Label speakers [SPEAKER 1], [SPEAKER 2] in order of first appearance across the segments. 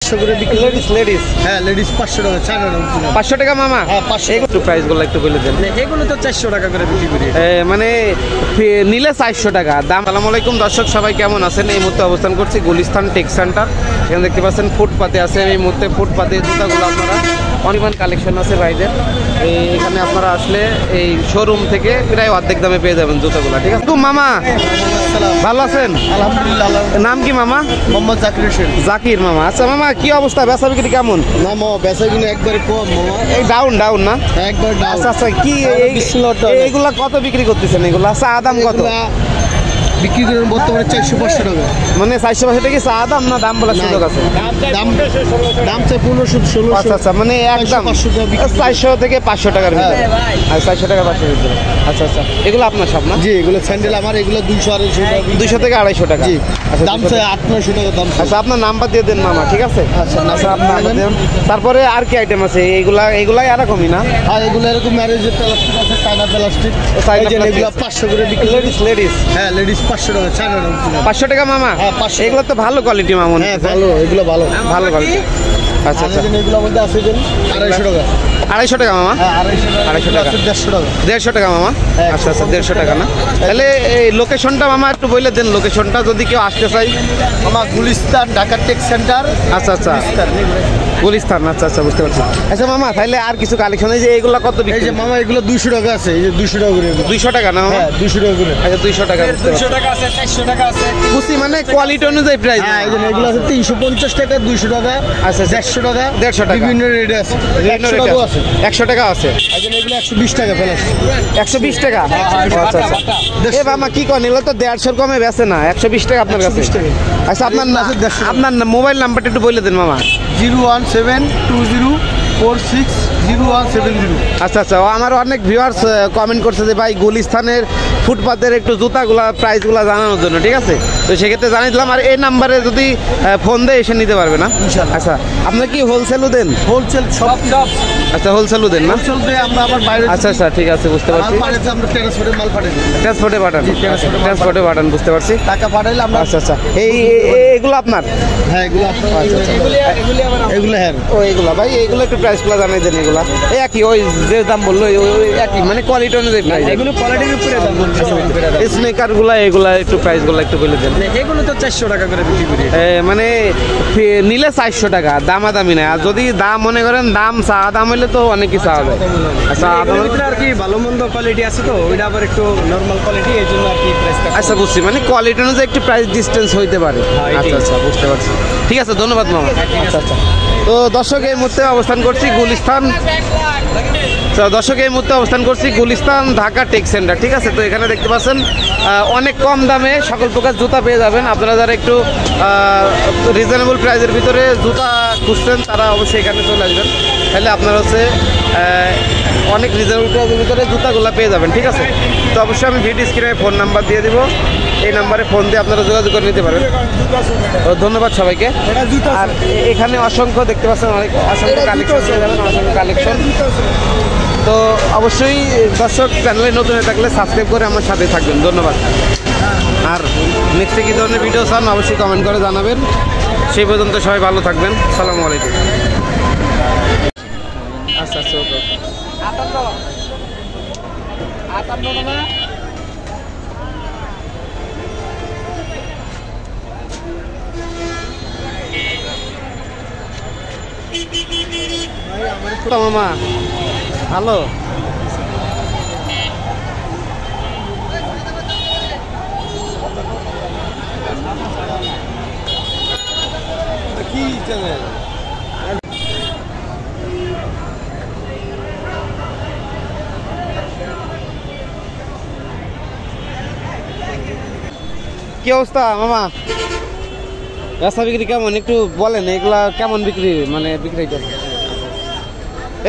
[SPEAKER 1] 500 করে বিক্রি।
[SPEAKER 2] লেডিস
[SPEAKER 1] হ্যাঁ লেডিস 500 টাকা,
[SPEAKER 2] 500 টাকা মামা।
[SPEAKER 1] হ্যাঁ 500।
[SPEAKER 2] একটু প্রাইসগুলো একটু বলে দেন।
[SPEAKER 1] এগুলো তো 400 টাকা করে বিক্রি করি,
[SPEAKER 2] মানে নিলে 400 টাকা দাম। আসসালামু আলাইকুম দর্শক, সবাই কেমন আছেন? এই মুহূর্তে অবস্থান করছি গুলিস্তান টেক সেন্টার। এখানে দেখতে পাচ্ছেন ফুটপাতে আছে। এই মুহূর্তে ফুটপাতে জুতাগুলো আপনারা অনিমান কালেকশন আছে ভাইদের। এখানে আপনারা আসলে এই শোরুম থেকে প্রায় অর্ধেক দামে পেয়ে যাবেন জুতাগুলো, ঠিক আছে? মামা ভালো আছেন?
[SPEAKER 1] আলহামদুলিল্লাহ।
[SPEAKER 2] নাম কি মামা?
[SPEAKER 1] মোহাম্মদ জাকির হোসেন।
[SPEAKER 2] জাকির মামা। আচ্ছা মামা, কি অবস্থা, বেচা বিক্রি কেমন?
[SPEAKER 1] না মামা বেচা কিনে একবারে কম মামা,
[SPEAKER 2] এই ডাউন না?
[SPEAKER 1] একবার ডাউন।
[SPEAKER 2] আচ্ছা আচ্ছা, কি এইগুলা কত বিক্রি করতেছেন? এগুলা চা দাম কত
[SPEAKER 1] বিক্রি করেন বর্তমানে? 400-500 টাকা।
[SPEAKER 2] মানে 400 টাকা চা দাম না দাম বলার সুযোগ আছে?
[SPEAKER 1] দাম চাই 1500-1600।
[SPEAKER 2] আচ্ছা আচ্ছা, মানে একদম 400 থেকে 500 টাকার ভিতরে। আর 400 টাকা 500 ভিতরে। আচ্ছা আচ্ছা, এগুলো আপনার সব না?
[SPEAKER 1] জি এগুলো স্যান্ডেল আমার, এগুলো 200-250 টাকা।
[SPEAKER 2] 200 থেকে 250 টাকা।
[SPEAKER 1] জি
[SPEAKER 2] আচ্ছা,
[SPEAKER 1] দাম চাই 800-900 টাকা দাম।
[SPEAKER 2] আচ্ছা আপনার নাম্বার দিয়ে দেন মামা, ঠিক আছে?
[SPEAKER 1] আচ্ছা
[SPEAKER 2] আপনার নাম্বার দেন। তারপরে আর কি আইটেম আছে? এগুলাই এরকমই না?
[SPEAKER 1] আর এগুলো এরকম ম্যারেজের প্লাস্টিক আছে, চায়না প্লাস্টিক। এগুলো 500 করে বিক্রি।
[SPEAKER 2] লেডিস
[SPEAKER 1] হ্যাঁ লেডিস 500 টাকা, চায়না
[SPEAKER 2] 500 টাকা মামা।
[SPEAKER 1] হ্যাঁ 500।
[SPEAKER 2] এগুলো তো ভালো কোয়ালিটি মামা।
[SPEAKER 1] হ্যাঁ ভালো, এগুলো ভালো
[SPEAKER 2] কোয়ালিটি। আচ্ছা আচ্ছা,
[SPEAKER 1] এগুলোর মধ্যে আছে 250 টাকা।
[SPEAKER 2] 250 টাকা মামা।
[SPEAKER 1] হ্যাঁ 250 টাকা।
[SPEAKER 2] 150 টাকা।
[SPEAKER 1] 150 টাকা।
[SPEAKER 2] 150 টাকা মামা। আচ্ছা আচ্ছা, 150 টাকা না? তাহলে এই লোকেশনটা মামা একটু বলে দেন, লোকেশনটা যদি কেউ আসতে চাই।
[SPEAKER 1] আমার গুলিস্তান ঢাকা টেক সেন্টার।
[SPEAKER 2] আচ্ছা আচ্ছা, গুলিস্তান। আচ্ছা আচ্ছা, বুঝতে পারছি। আচ্ছা মামা, তাহলে আর কিছু কালেকশন এই যে এইগুলো কত
[SPEAKER 1] এই
[SPEAKER 2] বিক্রি?
[SPEAKER 1] যে মামা এগুলো 200 টাকা আছে, এই যে 200 টাকা করে।
[SPEAKER 2] 200 টাকা না মামা?
[SPEAKER 1] হ্যাঁ 200 টাকা করে।
[SPEAKER 2] আচ্ছা 200 টাকা।
[SPEAKER 1] 200 টাকা আছে, 400 টাকা আছে।
[SPEAKER 2] বুঝছি, মানে কোয়ালিটি অনুযায়ী প্রাইস।
[SPEAKER 1] হ্যাঁ এই যে এগুলো আছে 350 টাকা, 200 টাকা,
[SPEAKER 2] আচ্ছা
[SPEAKER 1] 150 টাকা,
[SPEAKER 2] 150 টাকা।
[SPEAKER 1] বিভিন্ন রেট আছে। 100 টাকা আছে।
[SPEAKER 2] 100 টাকা আছে।
[SPEAKER 1] এই যে এগুলো 120 টাকা ফেলাস।
[SPEAKER 2] 120 টাকা। আচ্ছা আচ্ছা, এ মামা কি করেন? এগুলো তো 150 কমে বেচে না, 120 টাকা আপনার কাছে।
[SPEAKER 1] 120 টাকা।
[SPEAKER 2] আচ্ছা আপনার মোবাইল নাম্বারটা একটু বলে দেন মামা।
[SPEAKER 1] 01720460170।
[SPEAKER 2] আচ্ছা আচ্ছা, আমার অনেক ভিউয়ার্স কমেন্ট করছে যে ভাই গুলিস্তানের ফুটপাতের একটু জুতাগুলা প্রাইসগুলো জানানোর জন্য, ঠিক আছে? তো সেক্ষেত্রে জানিয়ে দিলাম। আর এই নাম্বারে যদি ফোন দেয় এসে নিতে পারবে না? আচ্ছা, আপনার কি হোলসেলও দেন?
[SPEAKER 1] হোলসেল সব।
[SPEAKER 2] আচ্ছা, হোলসেলও দেন না?
[SPEAKER 1] হোলসেল দিয়ে আমরা আবার বাইরে।
[SPEAKER 2] আচ্ছা আচ্ছা, ঠিক আছে, বুঝতে পারছি।
[SPEAKER 1] আমরা ট্রান্সপোর্টে মাল পাঠাই দিই।
[SPEAKER 2] ট্রান্সপোর্টে পাঠান, বুঝতে পারছি।
[SPEAKER 1] টাকা পাঠাইলে আমরা।
[SPEAKER 2] আচ্ছা আচ্ছা, এগুলো আপনার?
[SPEAKER 1] হ্যাঁ এগুলো আপনার। এগুলো হ্যাঁ।
[SPEAKER 2] ও এগুলো ভাই, এইগুলো একটু প্রাইসগুলো জানাই দেন। এগুলা এই একই, ওই যে দাম বললো ওই একই, মানে কোয়ালিটি অনুযায়ী প্রাইস।
[SPEAKER 1] এগুলো কোয়ালিটির উপরে দাম বলছি।
[SPEAKER 2] স্নেকারগুলো এগুলা একটু প্রাইসগুলো একটু বলে দেন।
[SPEAKER 1] এগুলো তো 400 টাকা করে বিক্রি করি,
[SPEAKER 2] মানে নিলে 400 টাকা, দামাদামি নাই। আর যদি দাম মনে করেন দাম চা দাম হইলে তো অনেক কিছু হবে। আচ্ছা
[SPEAKER 1] এগুলোর ভিতরে আর কি ভালো মন্দ কোয়ালিটি আছে, তো ওইটা আবার একটু নরমাল কোয়ালিটি, এই জন্য আর কি প্রাইসটা।
[SPEAKER 2] আচ্ছা বুঝছি, মানে কোয়ালিটি অনুযায়ী একটু প্রাইস ডিস্টেন্স হইতে পারে। আচ্ছা আচ্ছা, বুঝতে পারছি। ঠিক আছে, ধন্যবাদ মামা। আচ্ছা আচ্ছা, তো দর্শক এই মুহূর্তে অবস্থান করছি গুলিস্তান ঢাকা টেক সেন্টার, ঠিক আছে? তো এখানে দেখতে পাচ্ছেন অনেক কম দামে সকল প্রকার জুতা পেয়ে যাবেন। আপনারা যারা একটু রিজনেবল প্রাইসের ভিতরে জুতা খুঁজছেন তারা অবশ্যই এখানে চলে আসবেন। তাহলে আপনারা হচ্ছে অনেক রিজনেবল প্রাইসের ভিতরে জুতাগুলো পেয়ে যাবেন, ঠিক আছে? তো অবশ্যই আমি ভিডিও স্ক্রিনে ফোন নাম্বার দিয়ে দিব, এই নাম্বারে ফোন দিয়ে আপনারা যোগাযোগ করে নিতে পারেন। তো ধন্যবাদ সবাইকে। আর এখানে অসংখ্য দেখতে পাচ্ছেন অসংখ্য কালেকশন পেয়ে যাবেন, অসংখ্য কালেকশন। তো অবশ্যই দর্শক চ্যানেলে নতুন হয়ে থাকলে সাবস্ক্রাইব করে আমার সাথে থাকবেন। ধন্যবাদ। আর নেক্সটে কী ধরনের ভিডিও চান অবশ্যই কমেন্ট করে জানাবেন। সেই পর্যন্ত সবাই ভালো থাকবেন। আসসালামু আলাইকুম। আচ্ছা আচ্ছা, ওকে। মামা হ্যালো,
[SPEAKER 1] কি চ্যানেল?
[SPEAKER 2] কি অবস্থা মামা? বেচা বিক্রি কেমন একটু বলেন। এগুলা কেমন বিক্রি, মানে বিক্রি করেন?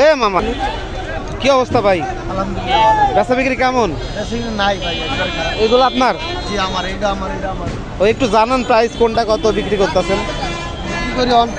[SPEAKER 2] এ মামা কি অবস্থা ভাই?
[SPEAKER 1] আলহামদুলিল্লাহ।
[SPEAKER 2] বেচা বিক্রি কেমন?
[SPEAKER 1] নাই ভাই, একবারে খারাপ।
[SPEAKER 2] এগুলো আপনার?
[SPEAKER 1] জি আমার, এটা আমার।
[SPEAKER 2] ওই একটু জানান প্রাইস কোনটা কত বিক্রি করতেছেন?
[SPEAKER 1] কি করি অন্ত